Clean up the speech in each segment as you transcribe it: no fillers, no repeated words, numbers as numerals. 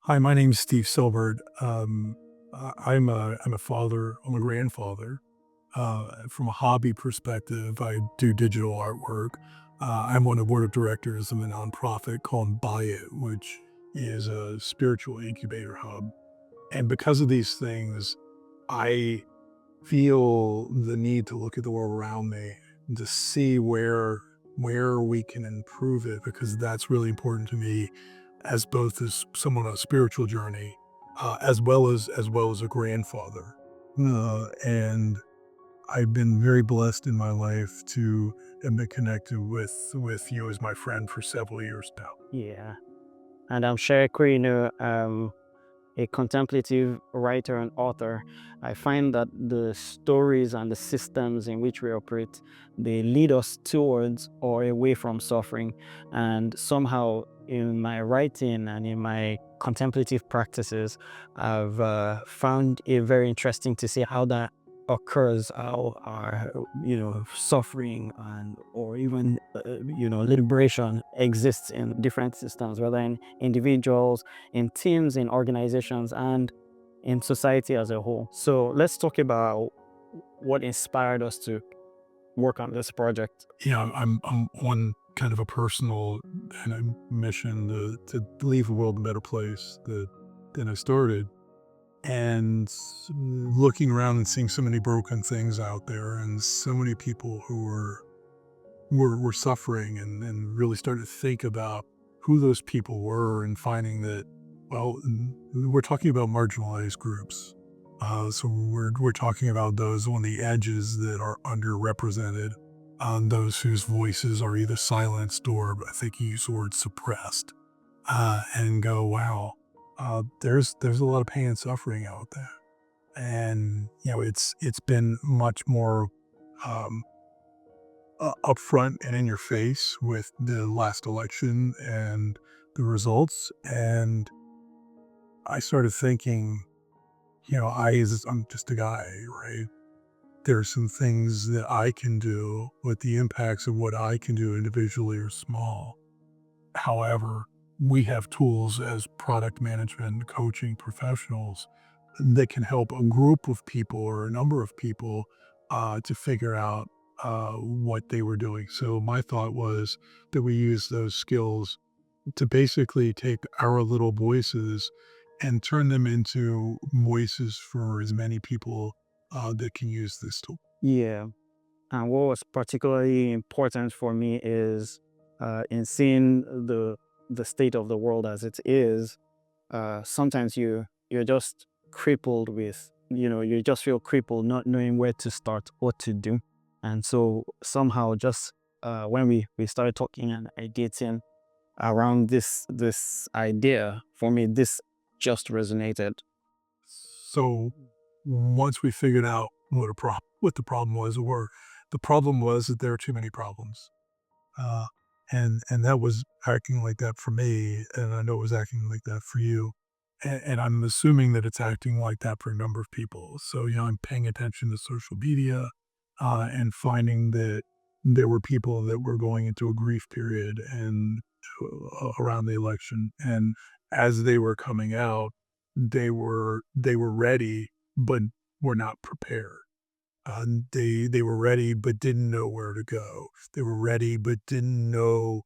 Hi, my name's Steve Silbert. I'm a father. I'm a grandfather. From a hobby perspective, I do digital artwork. I'm on the board of directors of a nonprofit called Buy It, which is a spiritual incubator hub. And because of these things, I feel the need to look at the world around me to see where we can improve it, because that's really important to me as both as someone on a spiritual journey, as well as a grandfather. And I've been very blessed in my life to have been connected with you as my friend for several years now. Yeah, and I'm Sherry Quino, a contemplative writer and author. I find that the stories and the systems in which we operate, they lead us towards or away from suffering. And somehow in my writing and in my contemplative practices, I've found it very interesting to see how that occurs, how our suffering and or even liberation exists in different systems, whether in individuals, in teams, in organizations, and in society as a whole. So let's talk about what inspired us to work on this project. I'm on kind of a personal and a mission to leave the world a better place than I started. And looking around and seeing so many broken things out there, and so many people who were suffering, and really started to think about who those people were, and finding that, well, we're talking about marginalized groups. So we're talking about those on the edges that are underrepresented, those whose voices are either silenced or, I think you use the word, suppressed. And go, wow, there's a lot of pain and suffering out there. And it's been much more um, upfront and in your face with the last election and the results. And I started thinking, I'm just a guy, right? There's some things that I can do, but the impacts of what I can do individually are small. However, we have tools as product management coaching professionals that can help a group of people or a number of people to figure out what they were doing. So my thought was that we use those skills to basically take our little voices and turn them into voices for as many people that can use this tool. Yeah, and what was particularly important for me is in seeing the state of the world as it is. Sometimes you're just crippled with, you just feel crippled not knowing where to start, what to do. And so somehow just when we started talking and ideating around this idea, for me this just resonated. So once we figured out what the problem was, or the problem was that there are too many problems, uh, and that was acting like that for me, and I know it was acting like that for you, and I'm assuming that it's acting like that for a number of people. So I'm paying attention to social media, and finding that there were people that were going into a grief period and around the election, and as they were coming out, they were ready, but were not prepared. They were ready, but didn't know where to go. They were ready, but didn't know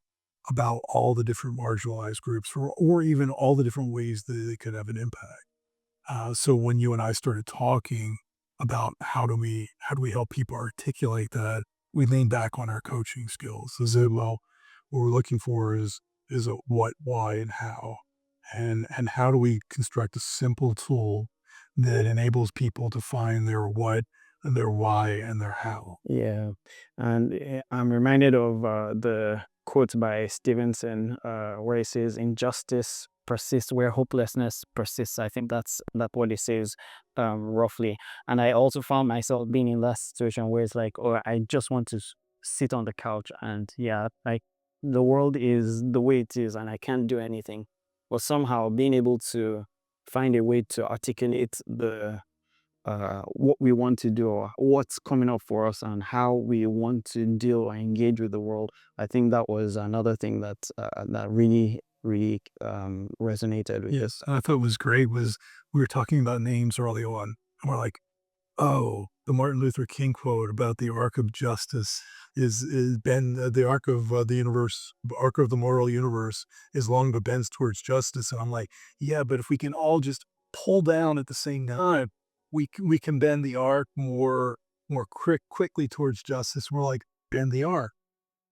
about all the different marginalized groups, or even all the different ways that they could have an impact. So when you and I started talking about how do we help people articulate that, we leaned back on our coaching skills. So said, well, what we're looking for is a what, why, and how, and how do we construct a simple tool that enables people to find their what, and their why, and their how. Yeah, and I'm reminded of the quote by Stevenson, where he says, "Injustice persists where hopelessness persists." I think that's what he says, roughly. And I also found myself being in that situation where it's like, oh, I just want to sit on the couch, and yeah, like the world is the way it is, and I can't do anything. But somehow being able to find a way to articulate the what we want to do or what's coming up for us and how we want to deal or engage with the world. I think that was another thing that really really resonated with. Yes, and I thought was great was we were talking about names early on, and we're like, "Oh, the Martin Luther King quote about the arc of justice is bend the arc of the universe, arc of the moral universe is long but bends towards justice." And I'm like, "Yeah, but if we can all just pull down at the same time, we can bend the arc more quickly towards justice." We're like, "Bend the arc."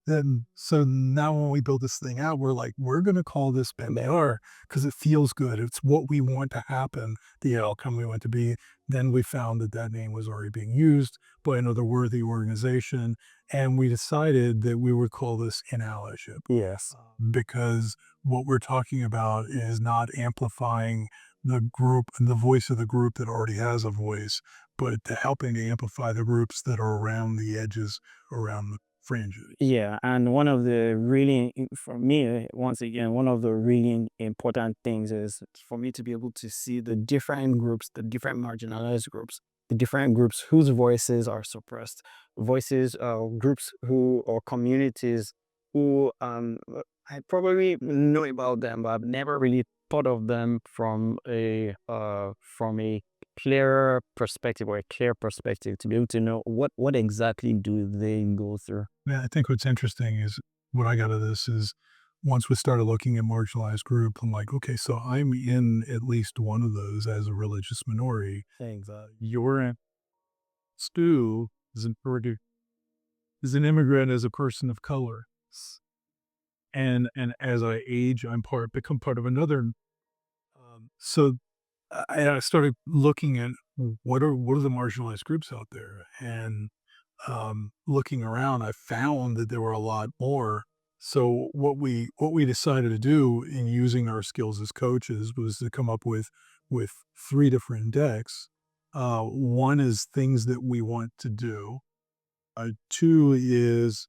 Then so now when we build this thing out, we're like, "We're gonna call this Ben They Are because it feels good. It's what we want to happen, the outcome we want to be." Then we found that that name was already being used by another worthy organization, and we decided that we would call this an allyship, Yes. because what we're talking about is not amplifying the voice of the group that already has a voice, but to helping to amplify the groups that are around the edges, around the fringes. Yeah, and one of the really, for me, once again, one of the really important things is for me to be able to see the different groups, the different marginalized groups, the different groups whose voices are suppressed, voices, groups who or communities who I probably know about them, but I've never really thought of them from a clearer perspective or a clear perspective to be able to know what exactly do they go through. Yeah, I think what's interesting is what I got of this is once we started looking at marginalized group, I'm like, okay, so I'm in at least one of those as a religious minority. Exactly. You're in. Stu is an, is an immigrant as a person of color. And as I age, become part of another. So I started looking at what are the marginalized groups out there, and looking around, I found that there were a lot more. So what we decided to do in using our skills as coaches was to come up with three different decks. One is things that we want to do. Two is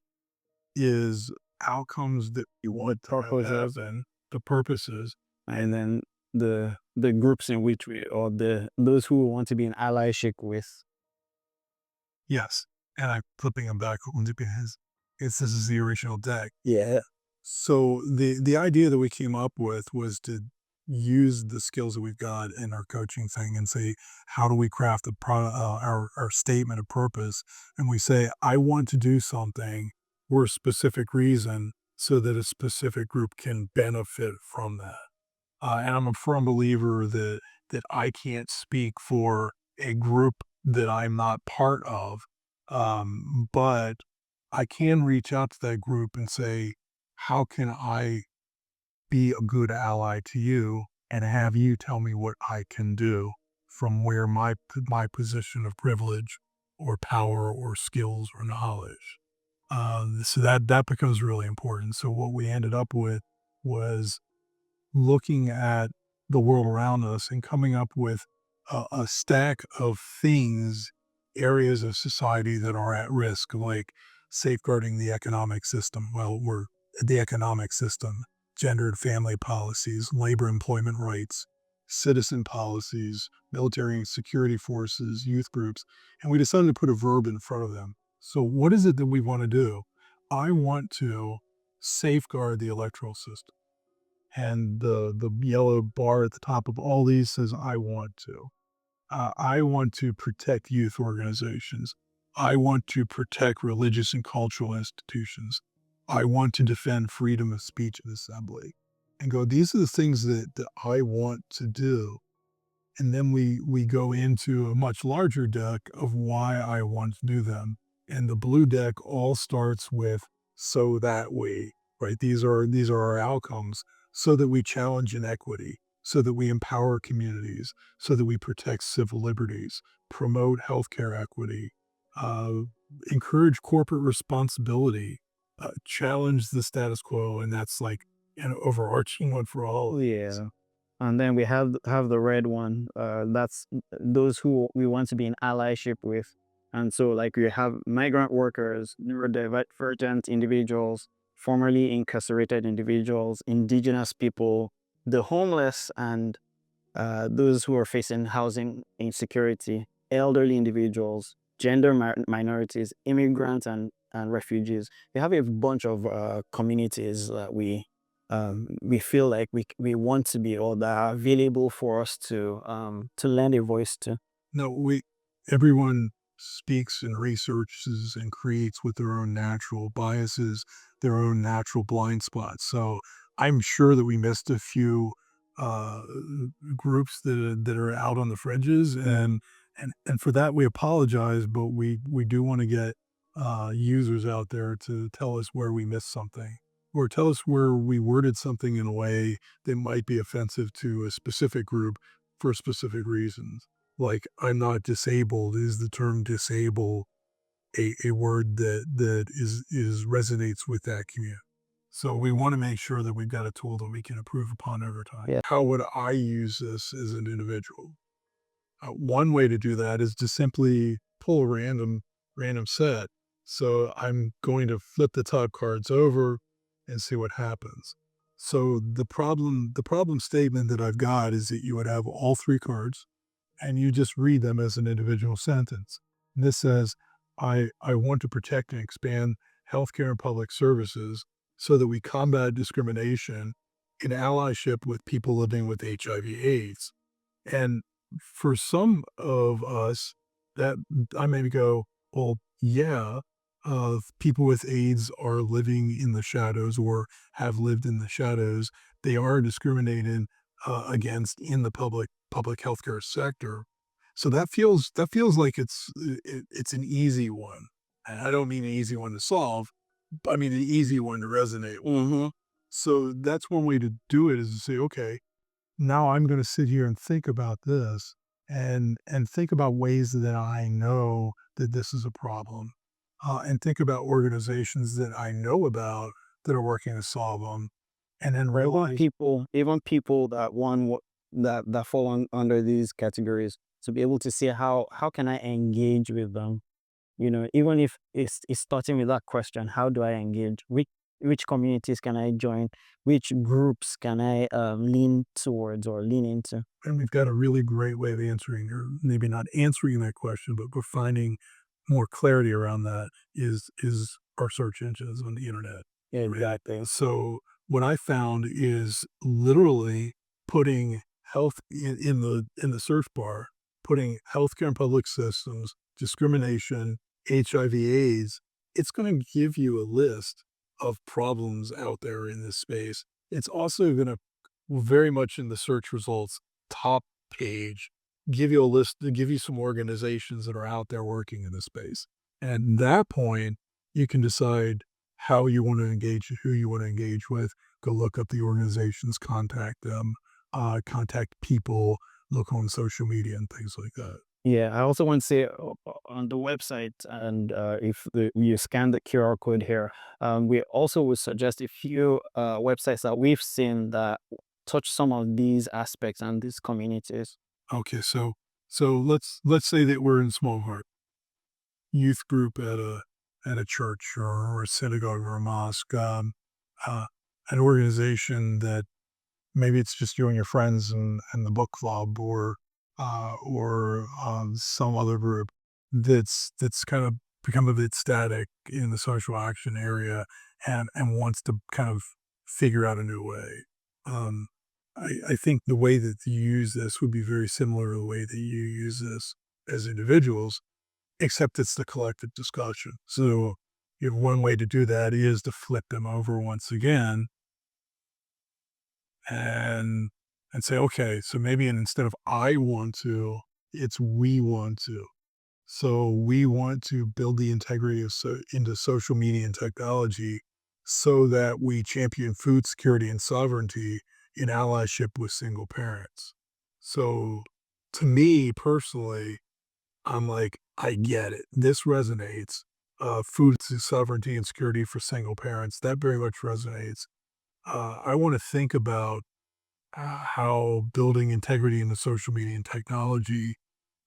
outcomes that we want to have Purposes, happen, the purposes. and then the groups in which we or the those who want to be in allyship with. Yes, and I'm flipping them back only because this is the original deck. Yeah. So the idea that we came up with was to use the skills that we've got in our coaching thing and say, how do we craft our statement of purpose? And we say, I want to do something for a specific reason so that a specific group can benefit from that. And I'm a firm believer that I can't speak for a group that I'm not part of, but I can reach out to that group and say, "How can I be a good ally to you and have you tell me what I can do from where my position of privilege or power or skills or knowledge?" So that becomes really important. So what we ended up with was looking at the world around us and coming up with a stack of things, areas of society that are at risk, like safeguarding the economic system. Well, we're the economic system, gender and family policies, labor employment rights, citizen policies, military and security forces, youth groups. And we decided to put a verb in front of them. So, what is it that we want to do? I want to safeguard the electoral system, and the yellow bar at the top of all these says, "I want to." I want to protect youth organizations. I want to protect religious and cultural institutions. I want to defend freedom of speech and assembly. And go, these are the things that I want to do. And then we go into a much larger deck of why I want to do them. And the blue deck all starts with so that we, right? These are our outcomes, so that we challenge inequity, so that we empower communities, so that we protect civil liberties, promote healthcare equity, uh, encourage corporate responsibility, challenge the status quo, and that's like an overarching one for all Oh, of these. yeah. And then we have the red one. That's those who we want to be in allyship with. And so, like, we have migrant workers, neurodivergent individuals, formerly incarcerated individuals, indigenous people, the homeless, and those who are facing housing insecurity, elderly individuals, gender minorities, immigrants, and refugees. We have a bunch of communities that we we feel like we want to be, or that are available for us to lend a voice to. No, everyone speaks and researches and creates with their own natural biases, their own natural blind spots. So I'm sure that we missed a few uh, groups that are out on the fringes, and for that we apologize. But we do want to get users out there to tell us where we missed something, or tell us where we worded something in a way that might be offensive to a specific group for specific reasons. Like, I'm not disabled. Is the term disable a word that resonates with that community? So we want to make sure that we've got a tool that we can improve upon over time. Yeah. How would I use this as an individual? One way to do that is to simply pull a random set. So I'm going to flip the top cards over and see what happens. So the problem statement that I've got is that you would have all three cards and you just read them as an individual sentence. And this says, I want to protect and expand healthcare and public services so that we combat discrimination in allyship with people living with HIV/AIDS. And for some of us, that I maybe go, well, yeah, people with AIDS are living in the shadows or have lived in the shadows. They are discriminated against in the public healthcare sector. So that feels like it's an easy one. And I don't mean an easy one to solve, but I mean an easy one to resonate with. Mm-hmm. So that's one way to do it, is to say, okay, now I'm going to sit here and think about this and think about ways that I know that this is a problem, and think about organizations that I know about that are working to solve them, and then Or realize, even people that that fall under these categories, to be able to see how can I engage with them. Even if it's starting with that question, how do I engage? Which communities can I join? Which groups can I lean towards or lean into? and we've got a really great way of answering, or maybe not answering that question, but we're finding more clarity around that is our search engines on the internet. Yeah, Right. exactly. So what I found is literally putting health in the search bar, putting healthcare and public systems, discrimination, HIV/AIDS. It's going to give you a list of problems out there in this space. It's also going to very much in the search results top page give you a list to give you some organizations that are out there working in this space. And at that point, you can decide how you want to engage, who you want to engage with. Go look up the organizations, contact them, contact people, look on social media and things like that. Yeah, I also want to say on the website, and if you scan the QR code here, we also would suggest a few websites that we've seen that touch some of these aspects and these communities. Okay, so let's say that we're in small heart youth group at a church or a synagogue or a mosque, uh, an organization that maybe it's just you and your friends and the book club, or some other group that's kind of become a bit static in the social action area and wants to kind of figure out a new way. Um, I think the way that you use this would be very similar to the way that you use this as individuals, except it's the collective discussion. So you have one way to do that is to flip them over once again and say, okay, so maybe instead of I want to, it's we want to. So we want to build the integrity into social media and technology so that we champion food security and sovereignty in allyship with single parents. So to me personally, I'm like, I get it. This resonates. Sovereignty and security for single parents, that very much resonates. I want to think about how building integrity in the social media and technology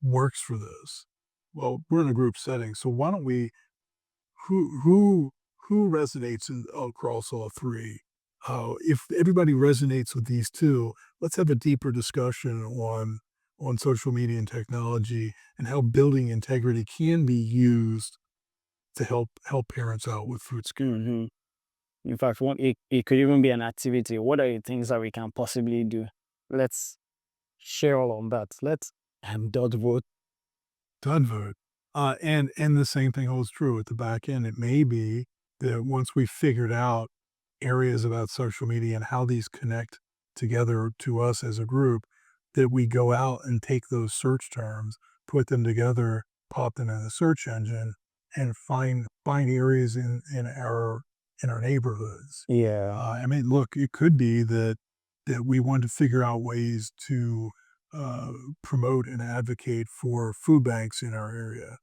works for this. Well, we're in a group setting, so why don't we? Who resonates across all three? If everybody resonates with these two, let's have a deeper discussion on social media and technology and how building integrity can be used to help parents out with food security. Hmm. In fact, it could even be an activity. What are the things that we can possibly do? Let's share all on that. Let's dot vote. Done vote. And the same thing holds true at the back end. It may be that once we figured out areas about social media and how these connect together to us as a group, that we go out and take those search terms, put them together, pop them in the search engine, and find areas in our neighborhoods. Yeah. I mean, look, it could be that we want to figure out ways to uh, promote and advocate for food banks in our area.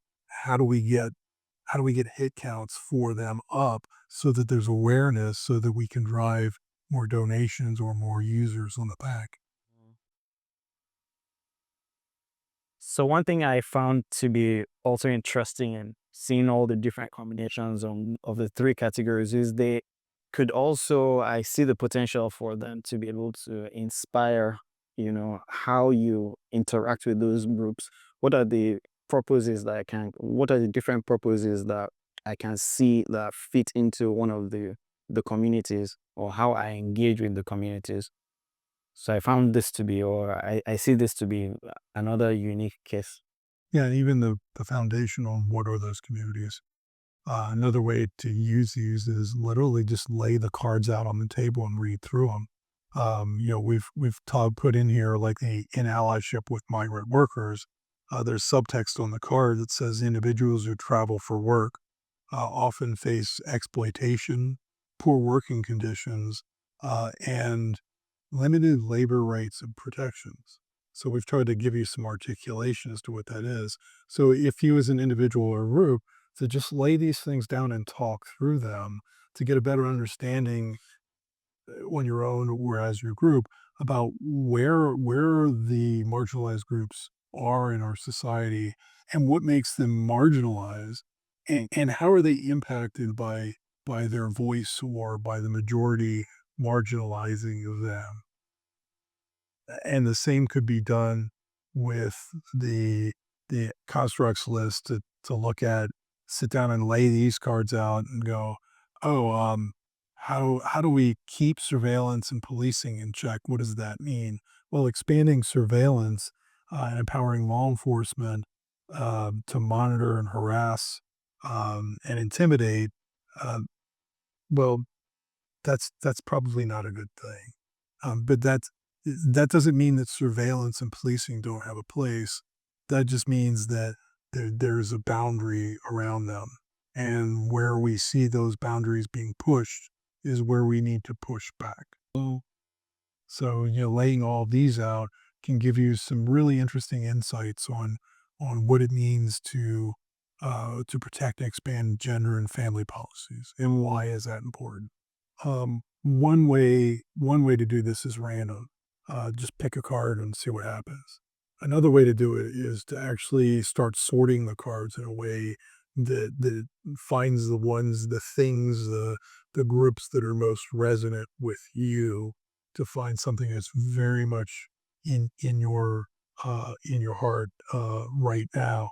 How do we get how do we get hit counts for them up so that there's awareness so that we can drive more donations or more users on the back? So one thing I found to be also interesting in seeing all the different combinations of the three categories is they could also, I see the potential for them to be able to inspire, how you interact with those groups. What are the what are the different purposes that I can see that fit into one of the communities, or how I engage with the communities? So I found this to be, or I see this to be another unique case. Yeah, and even the foundation on what are those communities. Another way to use these is literally just lay the cards out on the table and read through them. Put in here like in allyship with migrant workers. There's subtext on the card that says individuals who travel for work often face exploitation, poor working conditions, and limited labor rights and protections. So we've tried to give you some articulation as to what that is. So if you as an individual or group to just lay these things down and talk through them to get a better understanding on your own or as your group about where the marginalized groups are in our society and what makes them marginalized and how are they impacted by their voice or by the majority marginalizing of them. And the same could be done with the the constructs list to look at, sit down and lay these cards out and go, "Oh, how do we keep surveillance and policing in check? What does that mean?" Well, expanding surveillance and empowering law enforcement to monitor and harass and intimidate. Uh, well, that's probably not a good thing. But that doesn't mean that surveillance and policing don't have a place. That just means that there's a boundary around them, and where we see those boundaries being pushed is where we need to push back. So, laying all these out can give you some really interesting insights on what it means to protect and expand gender and family policies, and why is that important. One way to do this is random. Just pick a card and see what happens. Another way to do it is to actually start sorting the cards in a way that finds the things, the groups that are most resonant with you, to find something that's very much in your heart right now.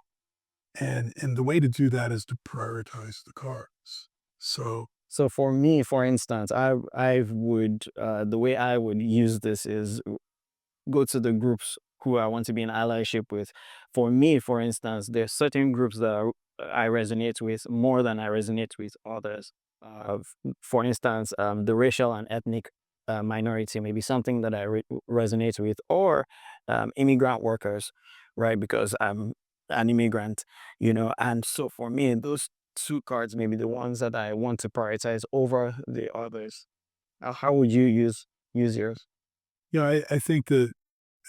And the way to do that is to prioritize the cards. So So for me, for instance, I would the way I would use this is go to the groups who I want to be in allyship with. For me, for instance, there's certain groups that I resonate with more than I resonate with others. For instance, the racial and ethnic minority may be something that I resonate with, or immigrant workers, right? Because I'm an immigrant, and so for me, those two cards may be the ones that I want to prioritize over the others. How would you use yours? yeah, I think that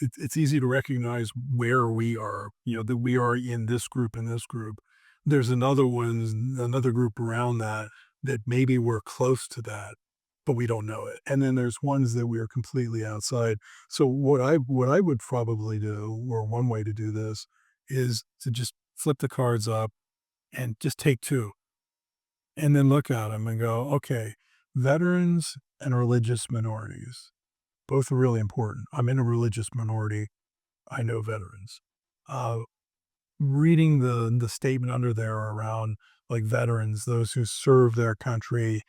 it's easy to recognize where we are, that we are in this group and this group. There's another group around that maybe we're close to that, but we don't know it. And then there's ones that we are completely outside. So what I would probably do, or one way to do this, is to just flip the cards up and just take two and then look at them and go, okay, veterans and religious minorities. Both are really important. I'm in a religious minority. I know veterans. Uh, Reading the statement under there around like veterans, those who serve their country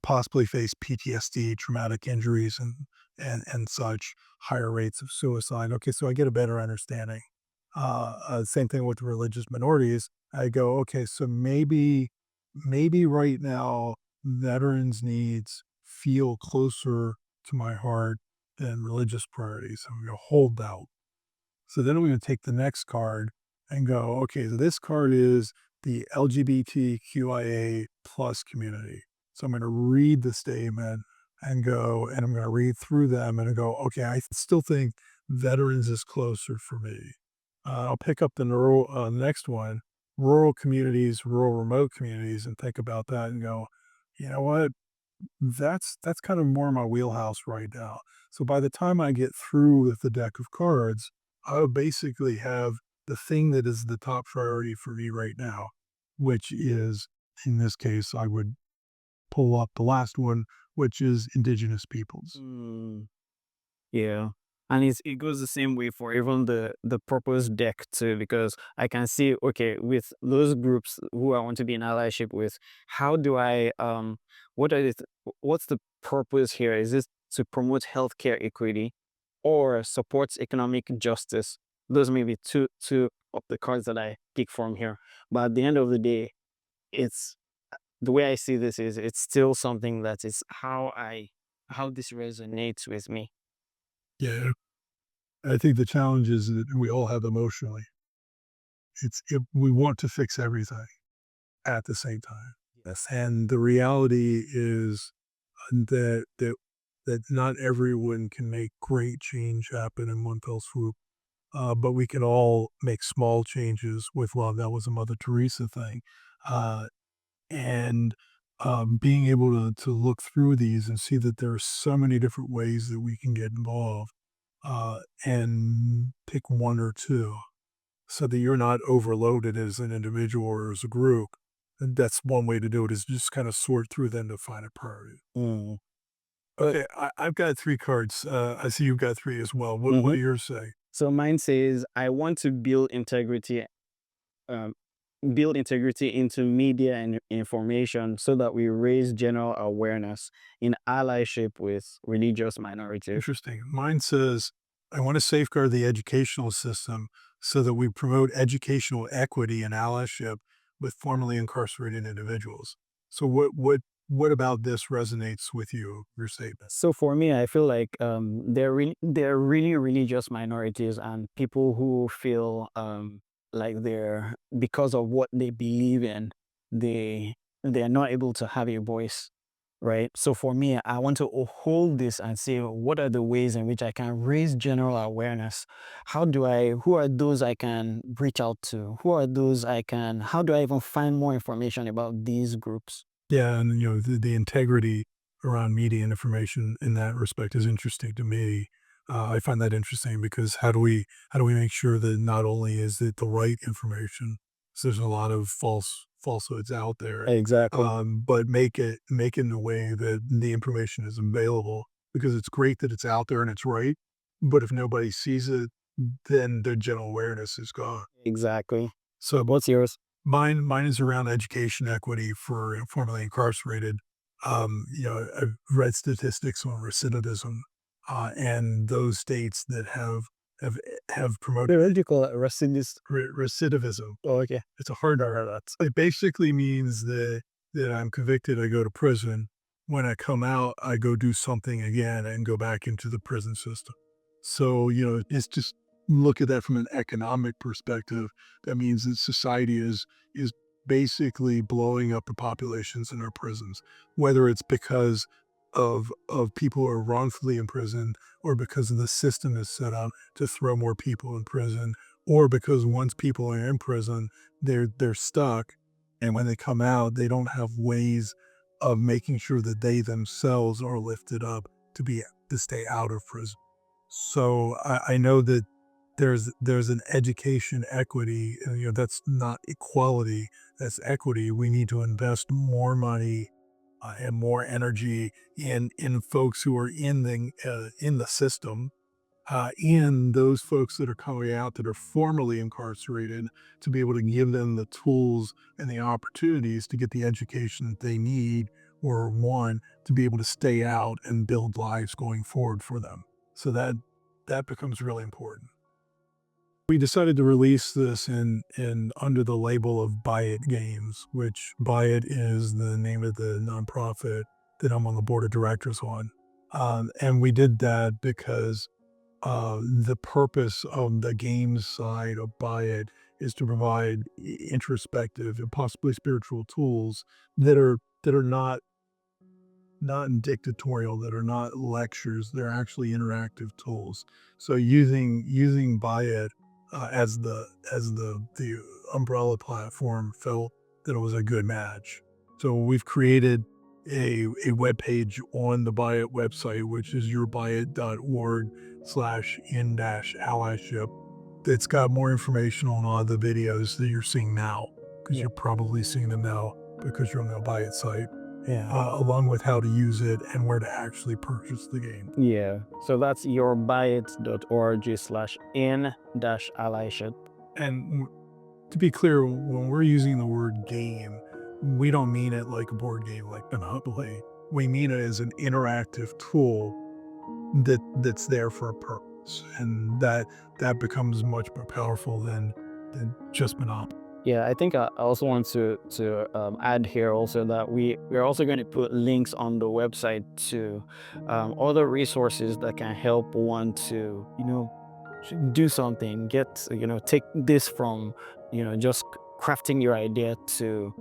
possibly face PTSD, traumatic injuries, and such, higher rates of suicide. Okay, so I get a better understanding. Same thing with religious minorities. I go, okay, so maybe right now veterans' needs feel closer to my heart than religious priorities. I'm going to hold out. So then I'm going to take the next card and go, okay, so this card is the LGBTQIA plus community. So I'm going to read the statement and go, and I'm going to read through them and go, okay, I still think veterans is closer for me. I'll pick up the next one, rural communities, rural remote communities, and think about that and go, you know what? That's kind of more my wheelhouse right now. So by the time I get through with the deck of cards, I'll basically have the thing that is the top priority for me right now, which is, in this case, I would pull up the last one, which is indigenous peoples. Mm. Yeah. And it goes the same way for even the purpose deck too, because I can see, okay, with those groups who I want to be in allyship with, how do I what are what's the purpose here? Is this to promote healthcare equity or supports economic justice? Those may be two of the cards that I pick from here. But at the end of the day, it's the way I see this is it's still something that is how this resonates with me. Yeah, I think the challenge is that we all have emotionally. We want to fix everything at the same time, Yes. and the reality is that not everyone can make great change happen in one fell swoop. But we can all make small changes with love. That was a Mother Teresa thing. Uh, and being able to look through these and see that there are so many different ways that we can get involved, and pick one or two so that you're not overloaded as an individual or as a group. And that's one way to do it, is just kind of sort through them to find a priority. Mm. But Okay, I've got three cards. I see you've got three as well. What mhm. do yours say? So mine says, I want to um, build integrity into media and information so that we raise general awareness in allyship with religious minorities. Interesting. Mine says, I want to safeguard the educational system so that we promote educational equity and allyship with formerly incarcerated individuals. So what about this resonates with you, your statement? So for me, I feel like they're really religious minorities and people who feel like they're because of what they believe in, they're not able to have a voice, right? So for me, I want to hold this and say, what are the ways in which I can raise general awareness? Who are those I can reach out to? How do I even find more information about these groups? Yeah, and the integrity around media and information in that respect is interesting to me. I find that interesting because how do we make sure that not only is it the right information, 'cause there's a lot of falsehoods out there, Exactly. but make it in a way that the information is available, because it's great that it's out there and it's right, but if nobody sees it, then the general awareness is gone. Exactly. So What's yours? mine is around education equity for formerly incarcerated. I've read statistics on recidivism, and those states that have have promoted Wait, what do you call it? Racist? recidivism. Oh, okay. It's a hard Never word. heard that. It basically means that I'm convicted, I go to prison. When I come out, I go do something again and go back into the prison system. So, it's just look at that from an economic perspective. That means that society is basically blowing up the populations in our prisons, whether it's because of people who are wrongfully imprisoned, or because of the system is set up to throw more people in prison, or because once people are in prison, they're stuck, and when they come out, they don't have ways of making sure that they themselves are lifted up to stay out of prison. So I know that there's an education equity, and that's not equality, that's equity. We need to invest more money, and more energy in folks who are in the system, and those folks that are coming out that are formerly incarcerated, to be able to give them the tools and the opportunities to get the education that they need or one to be able to stay out and build lives going forward for them. So that becomes really important. We decided to release this in under the label of Buy It Games, which Buy It is the name of the nonprofit that I'm on the board of directors on. And we did that because the purpose of the games side of Buy It is to provide introspective and possibly spiritual tools that are not dictatorial, that are not lectures, they're actually interactive tools. So using Buy It as the umbrella platform felt that it was a good match. So we've created a web page on the Buy It website, which is yourbuyit.org/in-allyship. It's got more information on all the videos that you're seeing now, because Yeah. you're probably seeing them now because you're on the Buy It site, Yeah. along with how to use it and where to actually purchase the game. Yeah. So that's yourbuyit.org/in-allyship. And to be clear, when we're using the word game, we don't mean it like a board game like Monopoly. We mean it as an interactive tool that's there for a purpose, and that becomes much more powerful than just Monopoly. Yeah, I think I also want to add here also that we're also going to put links on the website to other resources that can help one to do something, take this from just crafting your idea to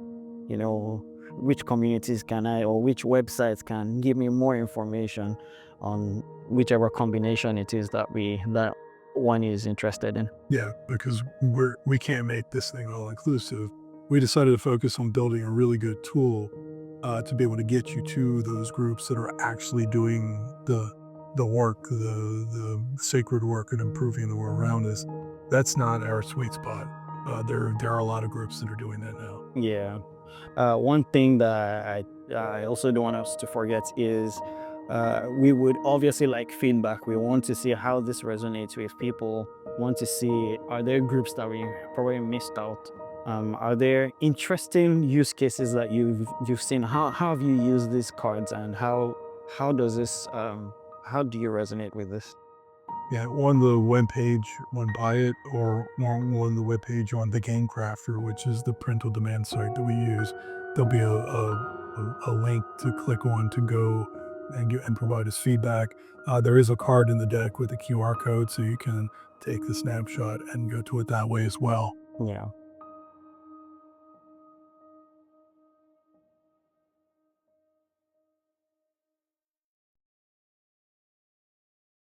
which communities can I, or which websites can give me more information on whichever combination it is that one is interested in. Yeah, because we can't make this thing all inclusive. We decided to focus on building a really good tool to be able to get you to those groups that are actually doing the work, the sacred work, and improving the world around us. That's not our sweet spot. There are a lot of groups that are doing that now. Yeah. One thing that I also don't want us to forget is we would obviously like feedback. We want to see how this resonates with people. Want to see, are there groups that we probably missed out? Are there interesting use cases that you've seen? How have you used these cards, and how does this how do you resonate with this? Yeah, on the webpage on Buy It, or on the webpage on the Game Crafter, which is the print on demand site that we use, there'll be a link to click on to go and provide us feedback. There is a card in the deck with a QR code, so you can take the snapshot and go to it that way as well. Yeah.